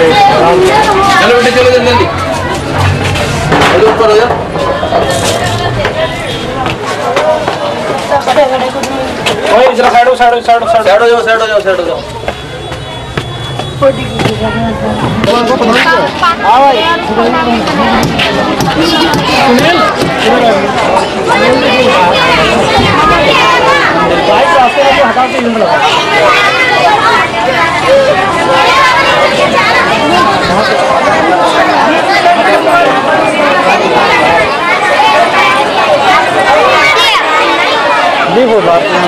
चलो बेटे चलो जल्दी जल्दी ऊपर हो जाओ। ओए जरा साइड हो जाओ साइड हो जाओ। वो बात है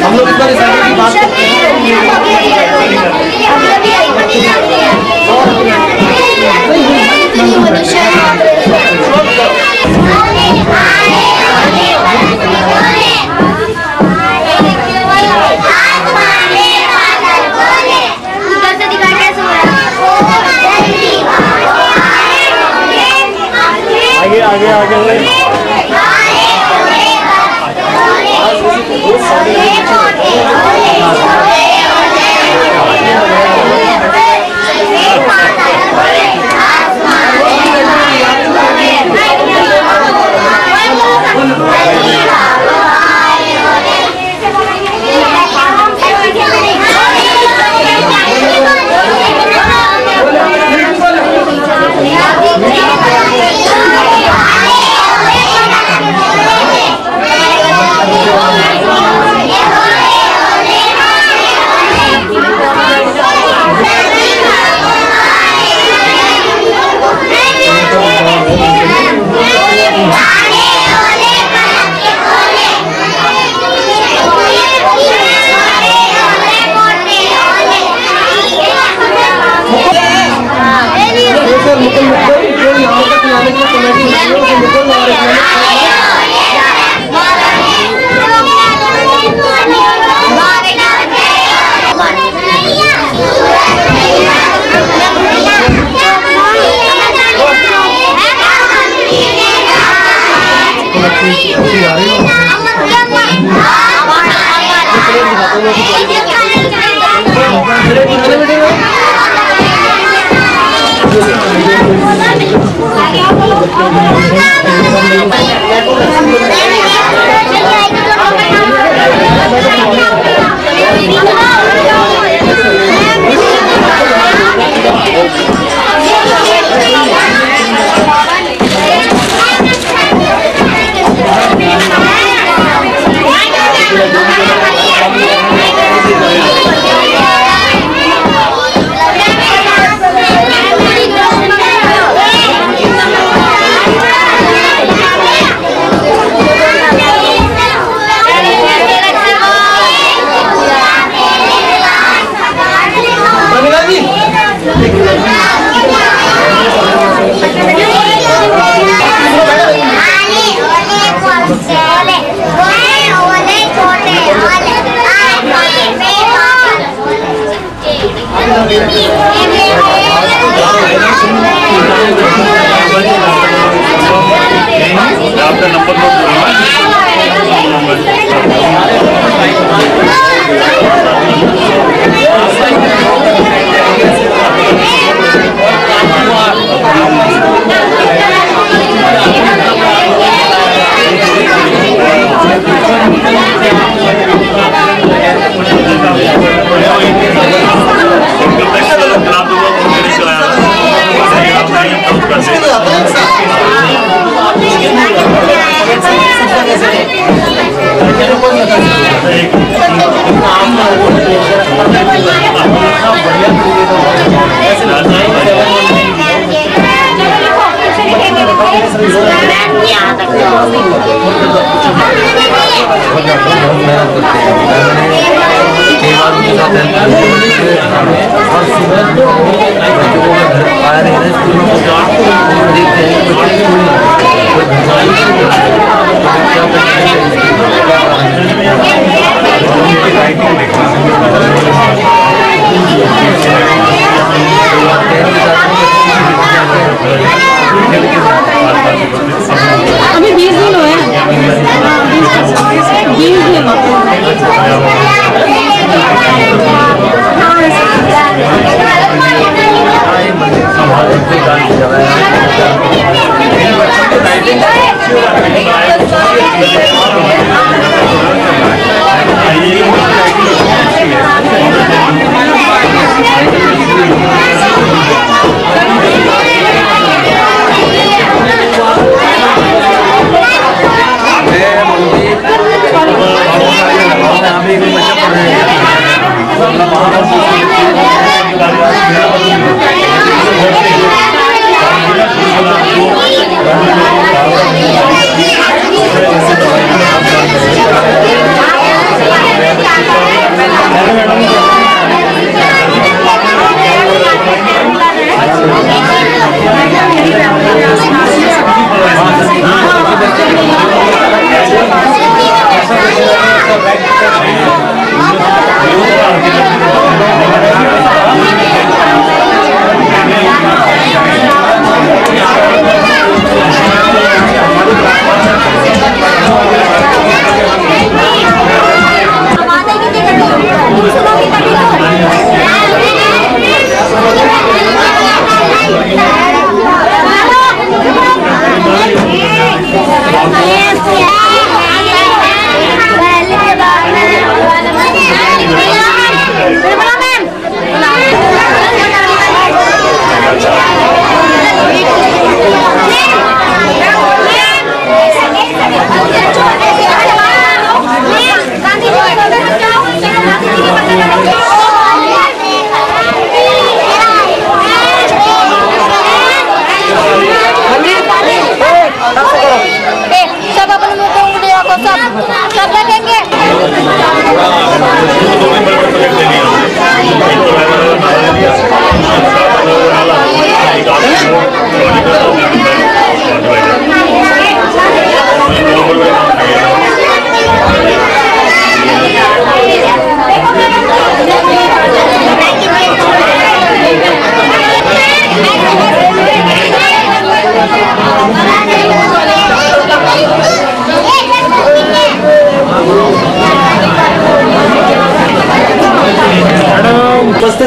हम लोग इस बार की बात करते हैं। आपका नंबर अभी 20 दिन हुए हैं। 20 दिन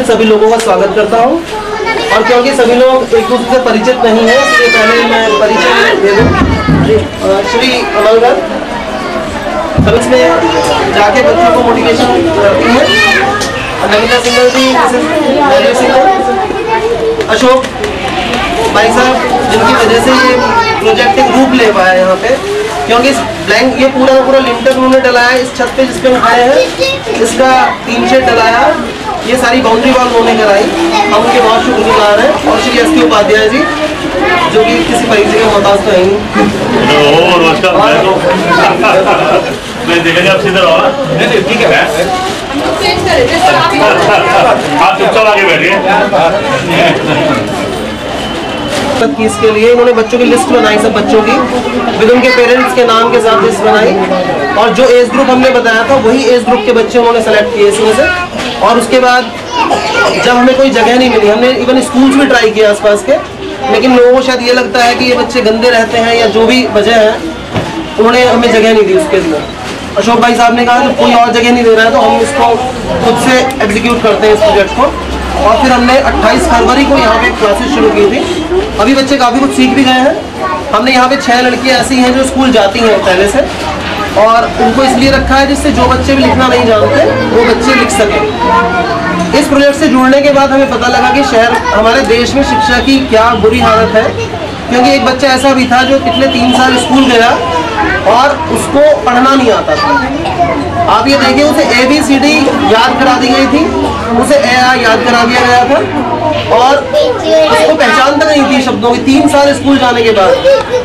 उपस्थित सभी लोगों का स्वागत करता हूँ। और क्योंकि सभी लोग एक दूसरे से परिचित नहीं है, इसलिए पहले मैं परिचय दे दूँ। श्री अमलगढ़ सब इसमें जाके बच्चों को मोटिवेशन करती है। नमिता सिंगल जी, मिसेस सिंगल, अशोक भाई साहब, जिनकी वजह से ये प्रोजेक्ट एक रूप ले पाया यहाँ पे, क्योंकि इस ब्लैंक ये पूरा लिंटर उन्होंने डलाया इस छत पे जिसपे हम खड़े हैं, इसका 3 शेड डलाया, ये सारी बाउंड्री वॉल उन्होंने कराई, हम उनके बहुत शुक्रगुजार हैं। और श्री एस के उपाध्याय जी, जो कि किसी परिचय के मोहताज तो है ही नहीं, ठीक है आप चुपचाप आगे बैठिए। इसके लिए इन्होंने बच्चों की लिस्ट बनाई, सब बच्चों की विद उनके पेरेंट्स के नाम के साथ लिस्ट बनाई, और जो एज ग्रुप हमने बताया था वही एज ग्रुप के बच्चे उन्होंने सेलेक्ट किए इसमें से। और उसके बाद जब हमें कोई जगह नहीं मिली, हमने इवन स्कूल्स भी ट्राई किया आसपास के, लेकिन लोगों को शायद ये लगता है कि ये बच्चे गंदे रहते हैं या जो भी वजह है, उन्होंने हमें जगह नहीं दी उसके लिए। अशोक भाई साहब ने कहा कि कोई और जगह नहीं दे रहा है तो हम इसको खुद से एग्जीक्यूट करते हैं इस प्रोजेक्ट को। और फिर हमने 28 फरवरी को यहाँ पे क्लासेस शुरू की थी। अभी बच्चे काफ़ी कुछ सीख भी गए हैं। हमने यहाँ पे 6 लड़कियाँ ऐसी हैं जो स्कूल जाती हैं पहले से, और उनको इसलिए रखा है जिससे जो बच्चे भी लिखना नहीं जानते वो बच्चे लिख सकें। इस प्रोजेक्ट से जुड़ने के बाद हमें पता लगा कि शहर हमारे देश में शिक्षा की क्या बुरी हालत है, क्योंकि एक बच्चा ऐसा भी था जो पिछले 3 साल स्कूल गया और उसको पढ़ना नहीं आता था। आप ये देखिए, उसे ABCD याद करा दी गई थी, उसे A याद करा दिया गया था, और उसको पहचान तक नहीं थी शब्दों की। 3 साल स्कूल जाने के बाद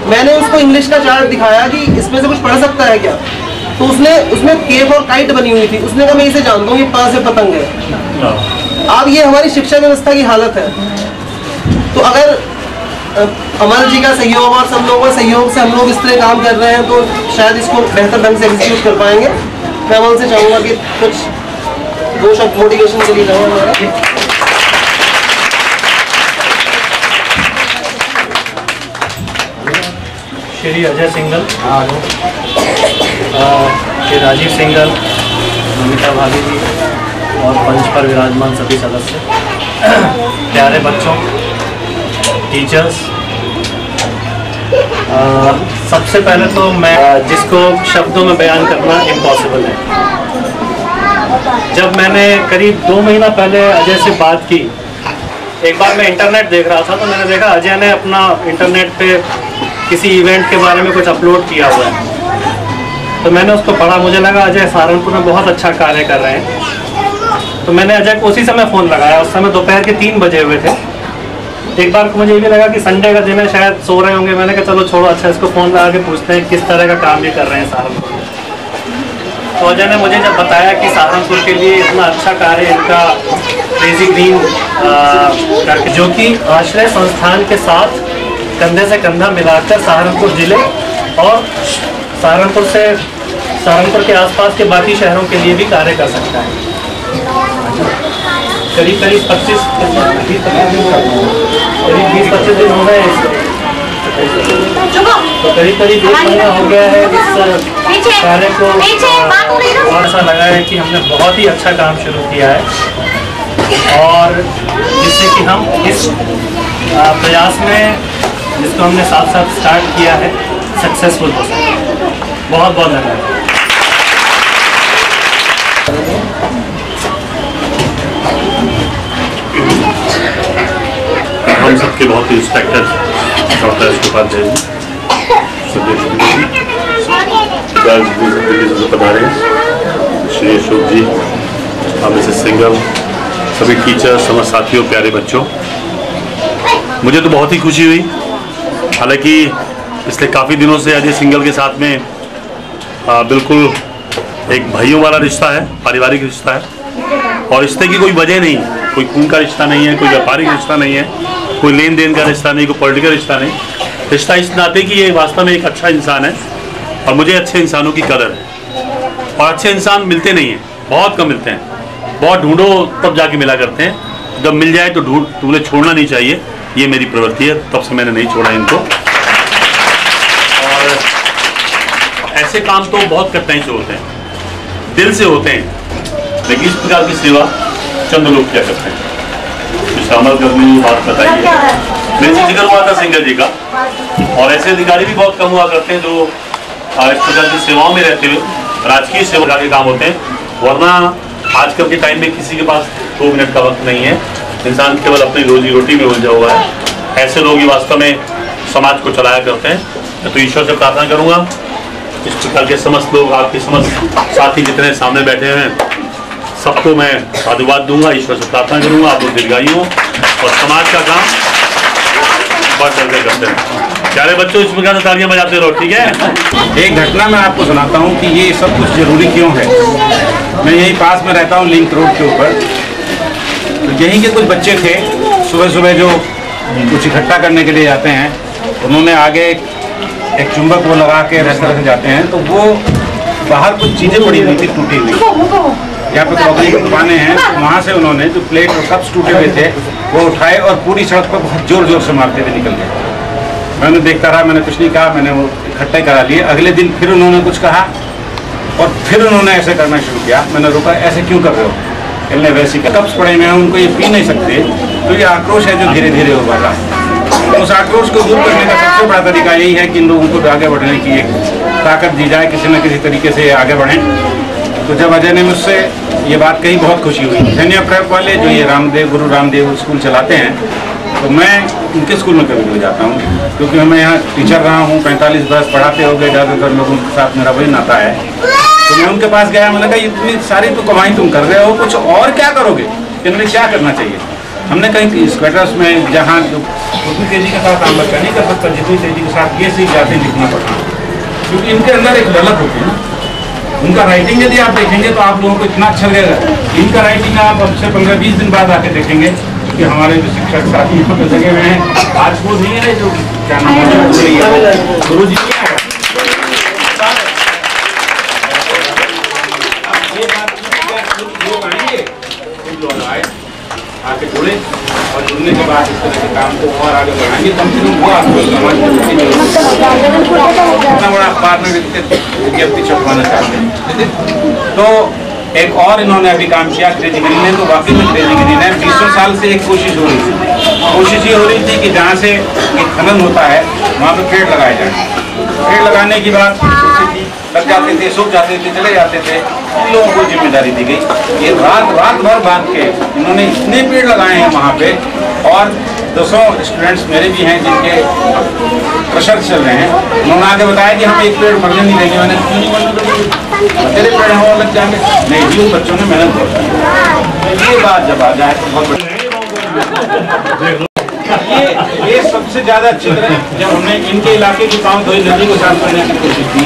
मैंने उसको इंग्लिश का चार्ट दिखाया कि इसमें से कुछ पढ़ सकता है क्या, तो उसने उसमें केव और काइट बनी हुई थी, उसने कहा मैं इसे जानता हूँ, ये प से पतंग है। अब ये हमारी शिक्षा व्यवस्था की हालत है। तो अगर अमल जी का सहयोग और सब लोगों के सहयोग से हम लोग इस तरह काम कर रहे हैं तो शायद इसको बेहतर ढंग से एग्जीक्यूट कर पाएंगे। मैं अमल से चाहूँगा कि कुछ 2 शब्द मोटिवेशन के लिए कहें। श्री अजय सिंगल, श्री राजीव सिंगल, नमिता भाभी जी और मंच पर विराजमान सभी सदस्य, प्यारे बच्चों, टीचर्स, सबसे पहले तो मैं जिसको शब्दों में बयान करना इम्पॉसिबल है, जब मैंने करीब 2 महीना पहले अजय से बात की, एक बार मैं इंटरनेट देख रहा था तो मैंने देखा अजय ने अपना इंटरनेट पे किसी इवेंट के बारे में कुछ अपलोड किया हुआ है, तो मैंने उसको पढ़ा, मुझे लगा अजय सहारनपुर में बहुत अच्छा कार्य कर रहे हैं। तो मैंने अजय को उसी समय फ़ोन लगाया, उस समय दोपहर के 3 बजे हुए थे। एक बार मुझे ये भी लगा कि संडे का दिन है, शायद सो रहे होंगे, मैंने कहा चलो छोड़ो, अच्छा इसको फ़ोन लगा के पूछते हैं किस तरह का काम ये कर रहे हैं सहारनपुर में। तो अजय ने मुझे जब बताया कि सहारनपुर के लिए इतना अच्छा कार्य इनका क्रेजी ग्रीन करके, जो कि आश्रय संस्थान के साथ कंधे से कंधा मिलाकर सहारनपुर जिले और सहारनपुर के आसपास के बाकी शहरों के लिए भी कार्य कर सकता है। करीब 20-25 दिन हो गए, तो करीब 1 महीना हो गया है इस कार्य को, और ऐसा लगा है कि हमने बहुत ही अच्छा काम शुरू किया है, और जिससे कि हम इस प्रयास में जिसको हमने साथ साथ स्टार्ट किया है सक्सेसफुल हो सके। बहुत बहुत धन्यवाद। हम सबके बहुत ही रिस्पेक्टेड डॉक्टर एस के उपाध्याय जी पधारे, श्री अशोक जी, मिसेस सिंगल, सभी टीचर, समस्त साथियों, प्यारे बच्चों, मुझे तो बहुत ही खुशी हुई। हालांकि पिछले काफ़ी दिनों से अजय सिंगल के साथ में बिल्कुल एक भाइयों वाला रिश्ता है, पारिवारिक रिश्ता है, और रिश्ते की कोई वजह नहीं, कोई खून का रिश्ता नहीं है, कोई व्यापारिक रिश्ता नहीं है, कोई लेन देन का रिश्ता नहीं, कोई पॉलिटिकल रिश्ता नहीं, रिश्ता इस नाते कि ये वास्तव में एक अच्छा इंसान है, और मुझे अच्छे इंसानों की कदर है। और अच्छे इंसान मिलते नहीं हैं, बहुत कम मिलते हैं, बहुत ढूंढो तब जाके मिला करते हैं, जब मिल जाए तो ढूंढे छोड़ना नहीं चाहिए, ये मेरी प्रवृत्ति है, तब से मैंने नहीं छोड़ा इनको। और ऐसे काम तो बहुत कठिनाई से होते हैं, दिल से होते हैं, लेकिन इस प्रकार की सेवा चंद लोग किया करते हैं। शामिल करने की बात बताई है, मेरे से जिक्र हुआ था सिंगल जी का, और ऐसे अधिकारी भी बहुत कम हुआ करते हैं जो इस प्रकार की सेवाओं में रहते हुए राजकीय सेवा के काम होते हैं। वरना आजकल के टाइम में किसी के पास 2 मिनट का वक्त नहीं है, इंसान केवल अपनी रोजी रोटी में उलझा हुआ है। ऐसे लोग ही वास्तव में समाज को चलाया करते हैं। तो ईश्वर से प्रार्थना करूँगा इस प्रकार के समस्त लोग, आपके समस्त साथी जितने सामने बैठे हैं, सबको मैं साधुवाद दूंगा, ईश्वर से प्रार्थना करूंगा आप लोग दीर्घायु हो और समाज का काम बढ़ चढ़कर करते हैं। प्यारे बच्चों, इस प्रकार से तालियां बजाते रहो, ठीक है। एक घटना मैं आपको सुनाता हूँ कि ये सब कुछ जरूरी क्यों है। मैं यहीं पास में रहता हूँ, लिंक रोड के ऊपर। तो यहीं के कुछ बच्चे थे, सुबह सुबह जो कुछ इकट्ठा करने के लिए जाते हैं, उन्होंने आगे एक चुंबक वो लगा के इस तरह से जाते हैं, तो वो बाहर कुछ चीज़ें पड़ी हुई थी टूटी हुई, यहाँ पे क्रॉकरी की दुकानें हैं, तो वहाँ से उन्होंने जो प्लेट और कप्स टूटे हुए थे वो उठाए और पूरी सड़क पर बहुत जोर जोर से मारते हुए निकल गए। मैंने देखता रहा, मैंने कुछ नहीं कहा, मैंने वो इकट्ठे करा लिए। अगले दिन फिर उन्होंने कुछ कहा और फिर उन्होंने ऐसे करना शुरू किया। मैंने रोका, ऐसे क्यों कर रहे हो? कहने वैसे कप्स पड़े हुए हैं, उनको ये पी नहीं सकते। तो ये आक्रोश है जो धीरे धीरे उभर रहा है। उस आक्रोश को दूर करने का सबसे बड़ा तरीका यही है कि इन लोगों को आगे बढ़ने की एक ताकत दी जाए, किसी न किसी तरीके से आगे बढ़ें। तो जब अजय ने मुझसे ये बात कही, बहुत खुशी हुई। सैन्य प्रेप वाले जो ये गुरु रामदेव स्कूल चलाते हैं, तो मैं उनके स्कूल में कभी भी जाता हूँ, क्योंकि मैं यहाँ टीचर रहा हूँ, 45 बरस पढ़ाते हो गए, ज़्यादातर लोगों के साथ मेरा वही नाता है। तो मैं उनके पास गया, मैंने कहा इतनी सारी तो कमाई तुम कर रहे हो, कुछ और क्या करोगे? इनमें क्या करना चाहिए? हमने कहीं स्क्वेटर्स में, जहाँ उतनी तेज़ी के साथ आम बच्चा नहीं कर सकता जितनी तेज़ी के साथ ये सीख जाते लिखना पड़ता, क्योंकि इनके अंदर एक ललक होती है ना। उनका राइटिंग यदि आप देखेंगे तो आप लोगों को इतना अच्छा लगेगा। इनका राइटिंग आप अब से 15-20 दिन बाद आके देखेंगे कि हमारे जो शिक्षक साथी यहाँ पे लगे हुए हैं, आज वो नहीं है जो क्या नाम है गुरु जी आके जुड़े और जुड़ने के बाद इस तरह के काम को और आगे बढ़ाएंगे। कम से कम वो आपको समाज में इतना बड़ा अखबार में विज्ञप्ति छपवाना चाहते हैं। तो एक और इन्होंने अभी काम किया क्रेजी ग्रीन ने, तो वाकई में क्रेजी ग्रीन है। 20 साल से एक कोशिश हो रही थी। कोशिश ये हो रही थी कि जहाँ से एक खनन होता है वहाँ पे पेड़ लगाए जाए। पेड़ लगाने की बात लग जाते थे, सूख जाते थे, चले जाते थे। इन लोगों को जिम्मेदारी दी गई। ये रात भर बांध के इन्होंने इतने पेड़ लगाए हैं वहाँ पे, और 200 स्टूडेंट्स मेरे भी हैं जिनके प्रेशर चल रहे हैं। उन्होंने आगे बताया कि हम एक पेड़ मरने नहीं देंगे। मैंने क्यों नहीं मरने देंगे? तेरे पेड़ हवा लग जाएंगे। नहीं जी, उन बच्चों ने मेहनत की। ये बात जब आ जाए तो बहुत बड़ी। ये सबसे ज्यादा चित्र है जब हमने इनके इलाके की पाँव धोई नदी को साफ करने की कोशिश की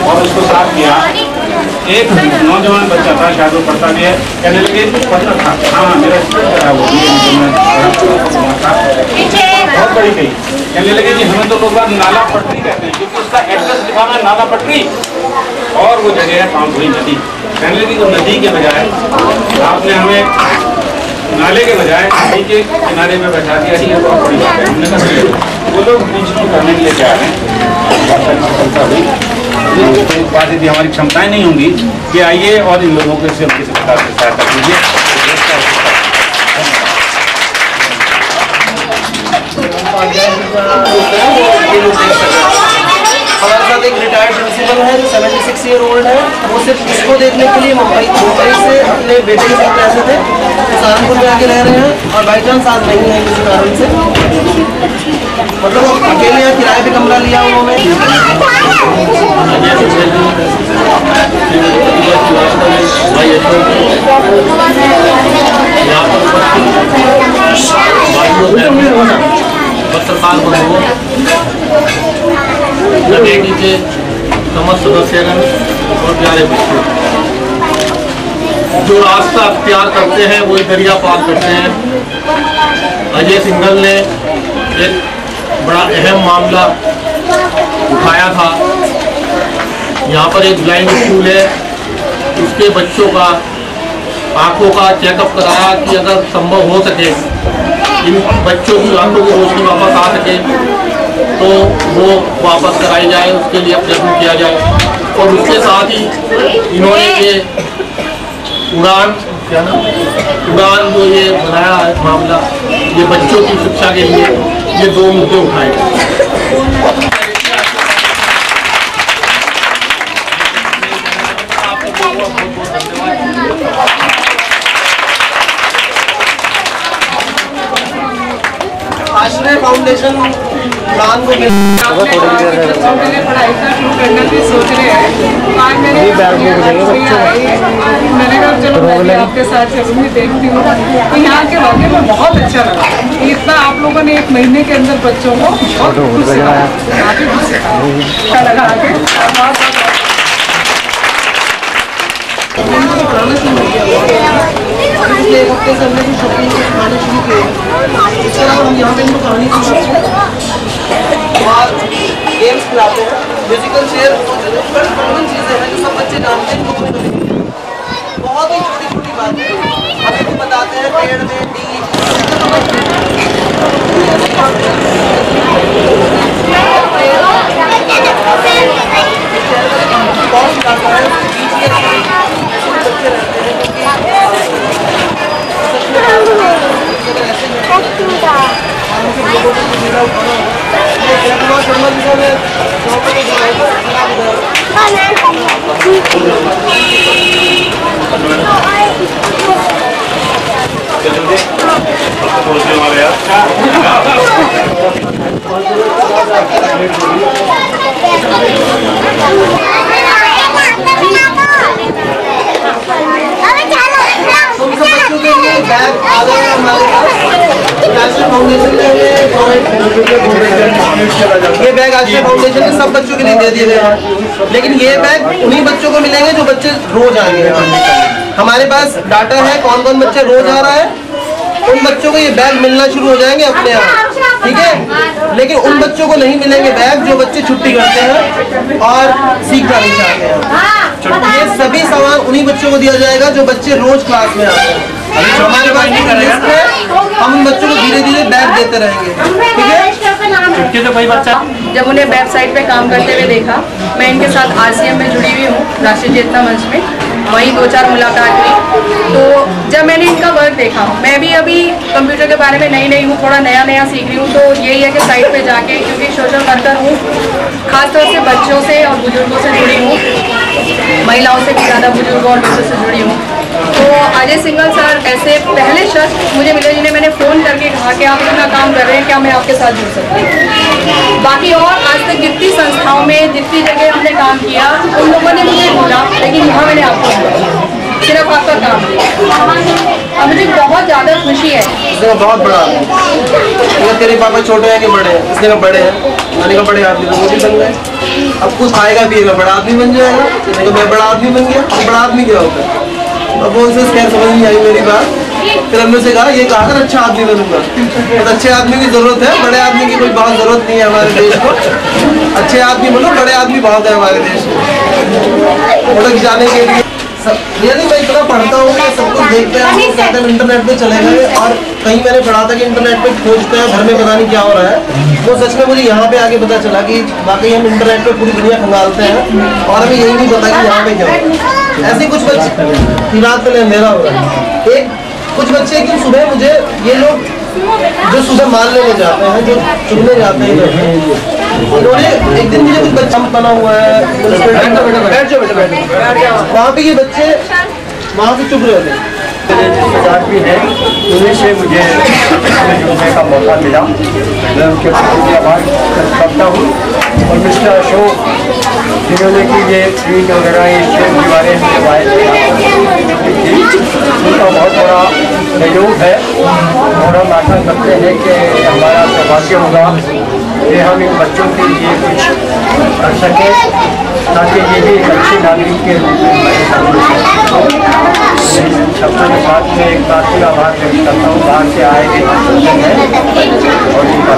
और उसको साफ किया। एक नौजवान बच्चा था, शायद वो पढ़ता भी है, कहने लगे पढ़ता था, हाँ मेरा वो बहुत बड़ी कही। कहने लगे कि हमें तो लोग नाला पटरी कहते हैं, क्योंकि उसका एड्रेस लिखा हुआ है नाला पटरी, और वो जगह है पाँव धोई नदी। कहने लगी तो नदी के बजाय आपने हमें नाले के बजाय नदी के किनारे में बैठा दिया। ये बहुत बड़ी बात है। हमने कहा वो लोग प्रिंसिपल करने के लिए तैयार हैं। सफलता हुई बात यदि हमारी क्षमताएं नहीं होंगी कि आइए और इन लोगों को किसी प्रकार से सहायता कीजिए। हमारे साथ एक रिटायर्ड प्रिंसिपल है जो 76 ईयर ओल्ड है। वो सिर्फ इसको देखने के लिए मुंबई से अपने बेटे के साथ ऐसे थे, तो सहारनपुर में आके रह रहे हैं और बाई चांस आज नहीं है किसी कारण से, मतलब अकेले यहाँ किराए पे कमरा लिया उन्होंने। पत्रकार बंधुओं, नवेगी के समस्त सदस्यगण और प्यारे बच्चों, जो रास्ता अख्तियार करते हैं वही दरिया पार करते हैं। अजय सिंघल ने एक बड़ा अहम मामला उठाया था। यहाँ पर एक ब्लाइंड स्कूल है, उसके बच्चों का आंखों का चेकअप कराया कि अगर संभव हो सके इन बच्चों की आंखों की रोशनी वापस आ सके तो वो वापस कराई जाए, उसके लिए प्रयत्न किया जाए। और उसके साथ ही इन्होंने ये उड़ान उड़ान जो ये बनाया है मामला, ये बच्चों की शिक्षा के लिए ये 2 मुद्दे उठाए गए। आश्रय फाउंडेशन उड़ान को बच्चों के लिए पढ़ाई का शुरू करना भी सोच रहे हैं। आज मैंने कहा चलो मैं भी आपके साथ चलूँगी, देखती हूँ। तो यहाँ के वाकई में बहुत अच्छा लगा। इतना आप लोगों ने 1 महीने के अंदर बच्चों को बहुत कुछ सिखाया, काफ़ी कुछ सिखाया। अच्छा लगा आगे पिछले 1 हफ्ते से हमने भी शॉपिंग खाने शुरू किए। इसके अलावा हम यहाँ पे इनको कहानी सुनाते हैं और गेम्स खिलाते हैं, म्यूजिकल चेयर कॉमन चीज़ें हैं जो सब बच्चे जानते हैं। बहुत ही छोटी छोटी बातें हम इनको बताते हैं। पेड़ में ये बैग आश्रय फाउंडेशन के सब बच्चों के लिए दे दिए गए हैं, लेकिन ये बैग उन्हीं बच्चों को मिलेंगे जो बच्चे रोज आएंगे। हमारे पास डाटा है कौन कौन बच्चे रोज आ रहा है, उन बच्चों को ये बैग मिलना शुरू हो जाएंगे अपने आप, ठीक है। लेकिन उन बच्चों को नहीं मिलेंगे बैग जो बच्चे छुट्टी करते हैं और सीखना नहीं चाहते हैं। ये सभी सामान उन्हीं बच्चों को दिया जाएगा जो बच्चे रोज क्लास में आते हैं। हमारे पास लिस्ट है, हम उन बच्चों को धीरे धीरे बैग देते रहेंगे, ठीक है। तो कोई बच्चा जब उन्हें वेबसाइट पे काम करते हुए देखा, मैं इनके साथ RCM में जुड़ी हुई हूँ, राष्ट्रीय चेतना मंच में। वहीं 2-4 मुलाकात हुई। तो जब मैंने इनका वर्क देखा, मैं भी अभी कंप्यूटर के बारे में नई हूँ, थोड़ा नया सीख रही हूँ। तो यही है कि साइट पे जाके, क्योंकि सोशल वर्कर हूँ, खासतौर से बच्चों से और बुजुर्गों से जुड़ी हूँ, महिलाओं से भी ज़्यादा बुजुर्गों और बच्चों से जुड़ी हूँ। तो अजय सिंघल सर ऐसे पहले शख्स मुझे मिले जिन्हें मैंने फ़ोन करके कहा कि आप इतना काम कर रहे हैं, क्या मैं आपके साथ जुड़ सकती हूँ। बाकी और आज तक जितनी संस्थाओं में जितनी जगह हमने काम किया, उन लोगों ने मुझे बोला, लेकिन यहाँ मैंने आपको सिर्फ आपका काम किया और मुझे बहुत ज़्यादा खुशी है। इसने बहुत बड़ा तेरे पापा छोटे हैं कि बड़े हैं? इसने कहा बड़े हैं। मैंने कहा बड़े आदमी तो वो भी बन गए, अब कुछ खाएगा पिएगा बड़ा आदमी बन जाएगा। मैंने कहा मैं बड़ा आदमी बन गया। बड़ा आदमी क्या होता है? अब वो उसे खैर समझ नहीं आई मेरी बात। फिर हमने उसे कहा ये कहा कर अच्छा आदमी बनूंगा। तो अच्छे आदमी की जरूरत है, बड़े आदमी की कोई बहुत जरूरत नहीं है हमारे देश को। अच्छे आदमी बनो, बड़े आदमी बहुत है हमारे देश में उड़क जाने के लिए। यदि मैं इतना पढ़ता हूँ कि सब कुछ देखते हैं, वो कहते हैं इंटरनेट पे चले गए, और कहीं मैंने पढ़ा था कि इंटरनेट पे खोजते हैं, घर में पता नहीं क्या हो रहा है। वो सच में मुझे यहाँ पे आके पता चला कि वाकई हम इंटरनेट पे पूरी दुनिया खंगालते हैं और हमें यही नहीं पता कि यहाँ पे क्या है। ऐसे कुछ बच्चे रात में अंधेरा हो रहा है। कुछ बच्चे कि सुबह मुझे ये लोग जो सुबह मान लेने जाते हैं, जो चुनने जाते हैं, उन्होंने एक दिन मुझे कुछ बच्चा बना हुआ है, बैठ जाओ वहाँ पे ये बच्चे वहाँ से चुप रहे थे। भी है, उन्हीं से मुझे जुड़ने का मौका मिला। मैं उनके प्रति आभार करता हूँ। और मिस्टर अशोक जिन्होंने कि ये ट्रेन वगैरह इस के बारे में करवाए थे, उनका बहुत बड़ा सहयोग है। और हम आशा करते हैं कि हमारा सौभाग्य होगा कि हम इन बच्चों के लिए कुछ कर सकें, ताकि ये भी एक अच्छे नागरिक के रूप में सबके साथ में एक बार फिर आभार व्यक्त करता हूँ। बाहर से आए गए और इनका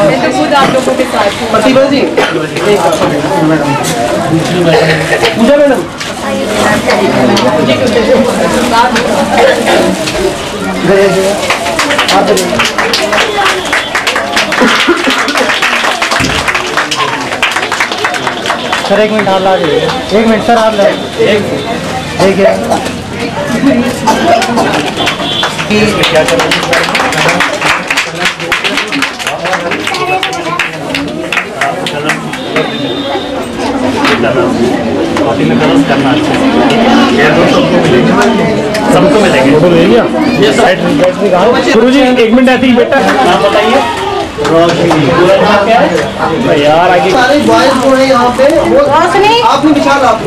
मैं तो खुद आप लोगों के साथ हूँ। प्रतिभा जी, पूजा मैडम सर 1 मिनट हाथ ला दीजिए। 1 मिनट सर हाथ ला देखिए क्या कर करना सबको मिलेंगे। फोटो ले लिया गुरु जी 1 मिनट आती बेटा नाम बताइए। यार आगे सारे बॉयज जो है यहाँ पे आप भी विशाल आप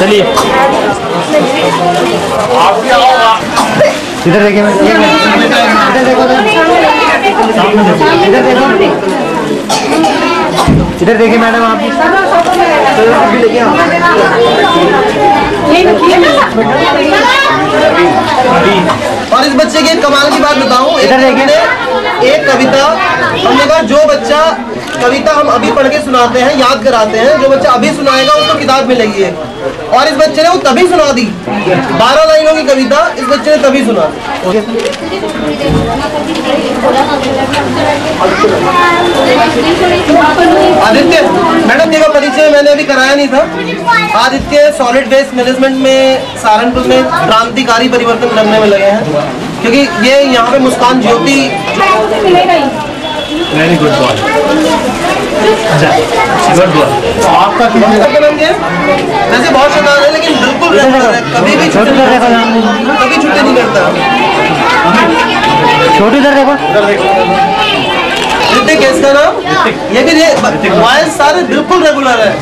चलिए इधर देखिए इधर देखो इधर देखिए मैडम आप और इस बच्चे की एक कमाल की बात बताऊं, इधर देखिए एक कविता हमने कहा जो बच्चा कविता हम अभी पढ़ के सुनाते हैं याद कराते हैं, जो बच्चा अभी सुनाएगा उसको किताब मिलेगी है। और इस बच्चे ने वो तभी सुना दी 12 लाइनों की कविता इस बच्चे ने तभी सुना। आदित्य मैडम जी का परिचय मैंने अभी कराया नहीं था। आदित्य सॉलिड वेस्ट मैनेजमेंट में सहारनपुर में क्रांतिकारी परिवर्तन करने में लगे हैं, क्योंकि ये यहाँ पे Muskan Jyoti very good boy. Good boy. आपका वैसे बहुत शैतान है लेकिन बिल्कुल कभी भी छुट्टी नहीं करता। छोटी इधर देखो ऋतिक है इसका नाम। ये भी बॉयज सारे बिल्कुल रेगुलर है।